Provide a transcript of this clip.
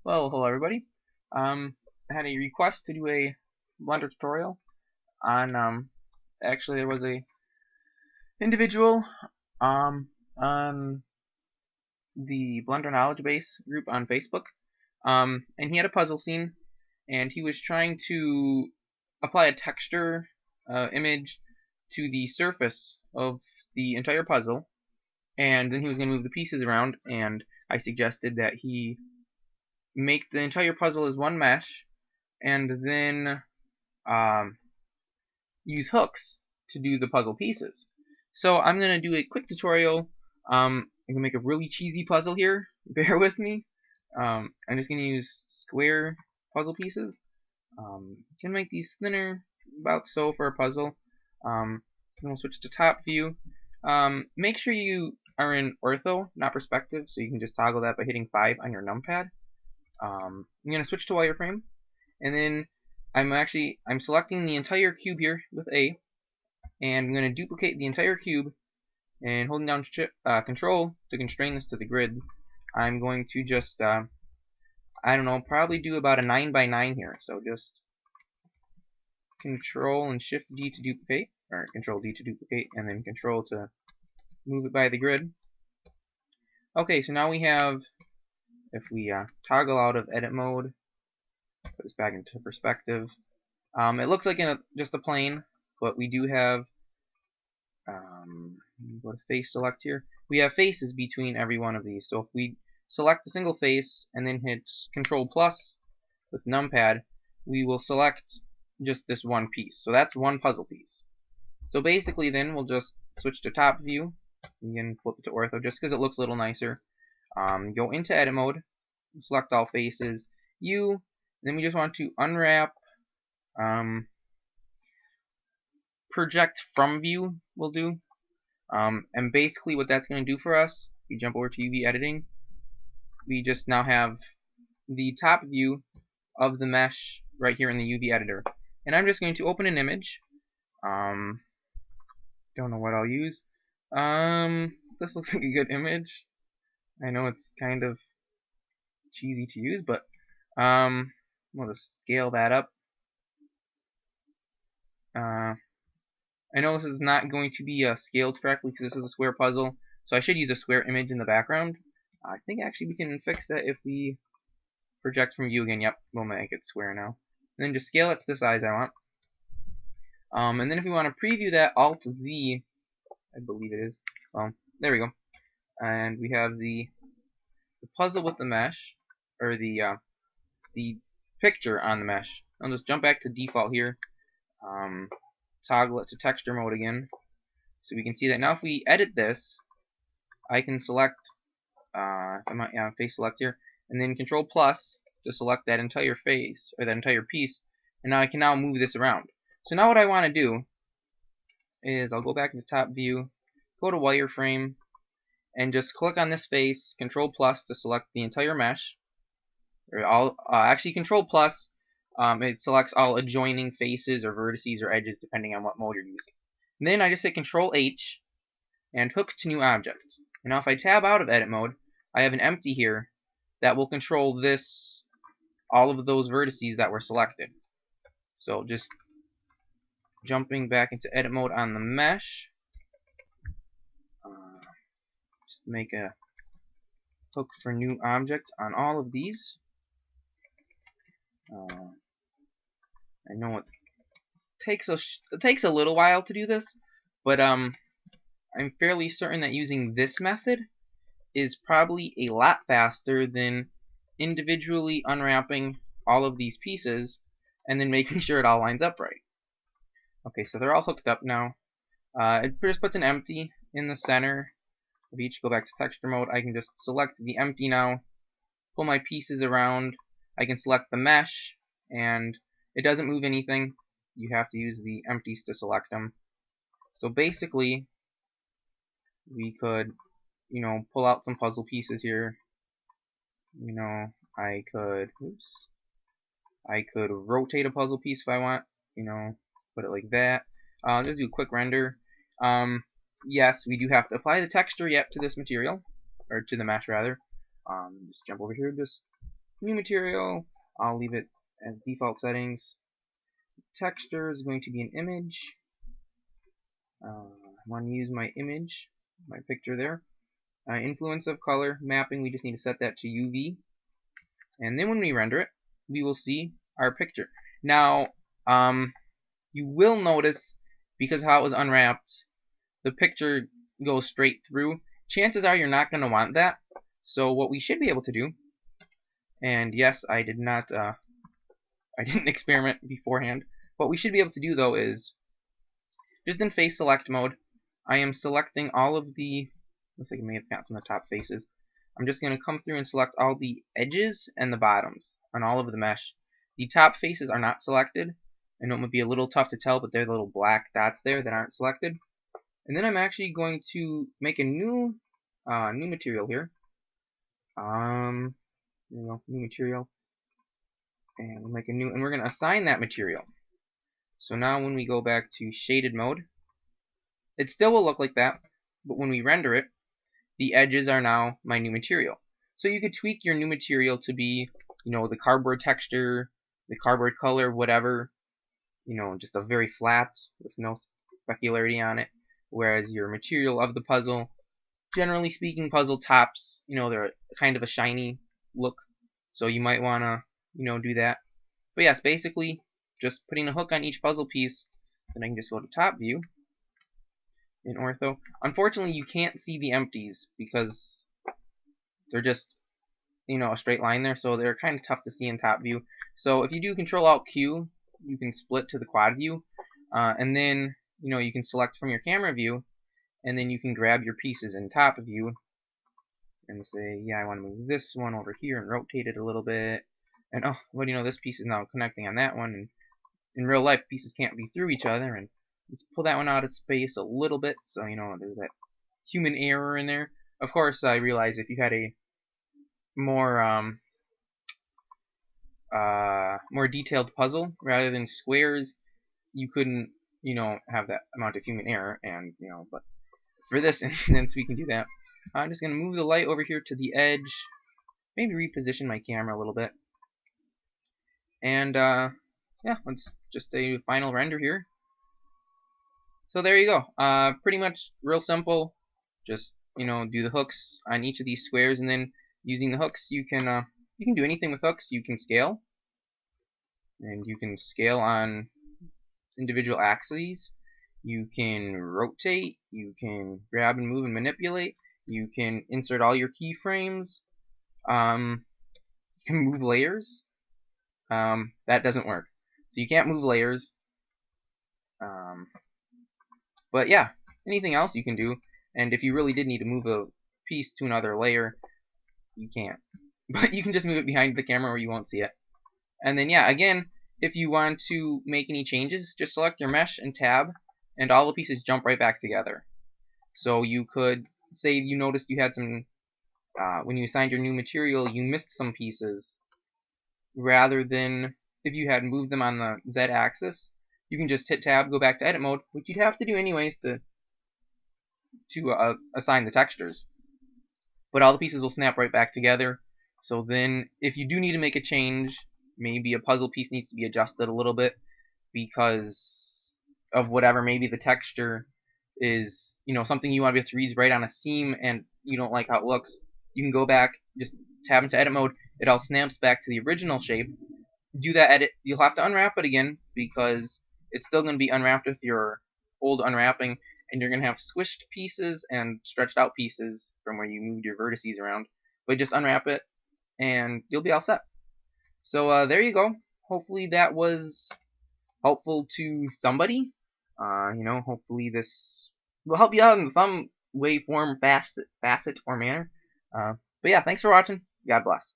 Well, hello everybody. I had a request to do a Blender tutorial on actually there was a individual on the Blender Knowledge Base group on Facebook, and he had a puzzle scene, and he was trying to apply a texture image to the surface of the entire puzzle, and then he was going to move the pieces around, and I suggested that he make the entire puzzle as one mesh, and then use hooks to do the puzzle pieces. So I'm going to do a quick tutorial. I'm going to make a really cheesy puzzle here. Bear with me. I'm just going to use square puzzle pieces. I'm going to make these thinner, about so, for a puzzle. Then we'll switch to top view. Make sure you are in ortho, not perspective, so you can just toggle that by hitting 5 on your numpad. I'm going to switch to wireframe, and then I'm selecting the entire cube here with A, and I'm going to duplicate the entire cube, and holding down Ctrl to constrain this to the grid. I'm going to just I don't know, probably do about a 9 by 9 here. So just Control and Shift D to duplicate, or Control D to duplicate, and then Control to move it by the grid. Okay, so now we have, if we toggle out of edit mode, put this back into perspective, it looks like just a plane, but we do have go to face select here. We have faces between every one of these. So if we select a single face and then hit Ctrl plus with numpad, we will select just this one piece. So that's one puzzle piece. So basically then we'll just switch to top view. Again, flip it to ortho just because it looks a little nicer. Go into edit mode, select all faces, and then we just want to unwrap, project from view will do. And basically what that's going to do for us, we jump over to UV editing, we just now have the top view of the mesh right here in the UV editor. And I'm just going to open an image. Don't know what I'll use. This looks like a good image. I know it's kind of cheesy to use, but we'll just scale that up. I know this is not going to be scaled correctly because this is a square puzzle, so I should use a square image in the background. I think actually we can fix that if we project from view again. Yep, we'll make it square now. And then just scale it to the size I want. And then if we want to preview that, Alt-Z, I believe it is. Well, there we go. And we have the puzzle with the mesh, or the picture on the mesh. I'll just jump back to default here. Toggle it to texture mode again, so we can see that now if we edit this, I can select face select here, and then Control plus to select that entire face, or that entire piece, and now I can move this around. So now what I want to do is I'll go back to top view, go to wireframe, and just click on this face, Control plus to select the entire mesh, or all, actually Control plus, it selects all adjoining faces or vertices or edges depending on what mode you're using. And then I just hit Control H and hook to new object. And now if I tab out of edit mode, I have an empty here that will control all of those vertices that were selected. So just jumping back into edit mode on the mesh, just make a hook for new object on all of these. I know it takes a little while to do this, but I'm fairly certain that using this method is probably a lot faster than individually unwrapping all of these pieces and then making sure it all lines up right. Okay, so they're all hooked up now. It just puts an empty in the center of each. Go back to texture mode. I can just select the empty now, pull my pieces around. I can select the mesh, and it doesn't move anything. You have to use the empties to select them. So basically, we could, pull out some puzzle pieces here. I could rotate a puzzle piece if I want. Put it like that. Just do a quick render. Yes, we do have to apply the texture yet to this material, or to the mesh rather. Just jump over here. Just new material. I'll leave it as default settings. Texture is going to be an image. I want to use my image, my picture there. Influence of color, mapping, we just need to set that to UV. And then when we render it, we will see our picture. Now, you will notice, because how it was unwrapped, the picture goes straight through. Chances are you're not going to want that. So what we should be able to do, and yes, I didn't experiment beforehand. What we should be able to do though is, just in face select mode, I am selecting all of the, looks like I may have got some of the top faces. I'm just going to come through and select all the edges and the bottoms on all of the mesh. The top faces are not selected. I know it might be a little tough to tell, but they're the little black dots there that aren't selected. And then I'm actually going to make a new material here. There we go, new material. And we'll make a new, and we're going to assign that material. So now when we go back to shaded mode, it still will look like that, but when we render it, the edges are now my new material. So you could tweak your new material to be, the cardboard texture, the cardboard color, whatever, just a very flat with no specularity on it. Whereas your material of the puzzle, generally speaking, puzzle tops, they're kind of a shiny look. So you might want to, do that. But yes, basically, just putting a hook on each puzzle piece. Then I can just go to top view in ortho. Unfortunately, you can't see the empties because they're just, a straight line there, so they're kind of tough to see in top view. So if you do Ctrl Alt Q, you can split to the quad view, and then you can select from your camera view, and then you can grab your pieces in top view and say, yeah, I want to move this one over here and rotate it a little bit. And oh, well, this piece is now connecting on that one, and in real life pieces can't be through each other, and let's pull that one out of space a little bit, so there's that human error in there. Of course, I realize if you had a more more detailed puzzle rather than squares, you couldn't have that amount of human error, and but for this instance we can do that. I'm just gonna move the light over here to the edge, maybe reposition my camera a little bit, and yeah, let's just do a final render here. So there you go. Pretty much real simple. Just do the hooks on each of these squares, and then using the hooks you can do anything with hooks. You can scale, and you can scale on individual axes. You can rotate. You can grab and move and manipulate. You can insert all your keyframes. You can move layers. That doesn't work. So you can't move layers. But yeah, anything else you can do. And if you really did need to move a piece to another layer, you can't. But you can just move it behind the camera where you won't see it. And then yeah, again, if you want to make any changes, just select your mesh and tab, and all the pieces jump right back together. So you could say you noticed you had some, when you assigned your new material, you missed some pieces. Rather than if you had moved them on the Z axis, you can just hit tab, go back to edit mode, which you'd have to do anyways to assign the textures. But all the pieces will snap right back together. So then, if you do need to make a change, maybe a puzzle piece needs to be adjusted a little bit because of whatever, maybe the texture is, something you want to be able to read right on a seam and you don't like how it looks, you can go back, just tab into edit mode, it all snaps back to the original shape. Do that edit, you'll have to unwrap it again because it's still going to be unwrapped with your old unwrapping, and you're going to have squished pieces and stretched out pieces from where you moved your vertices around. But just unwrap it and you'll be all set. So there you go. Hopefully that was helpful to somebody. Hopefully this will help you out in some way, form, facet, or manner. But yeah, thanks for watching. God bless.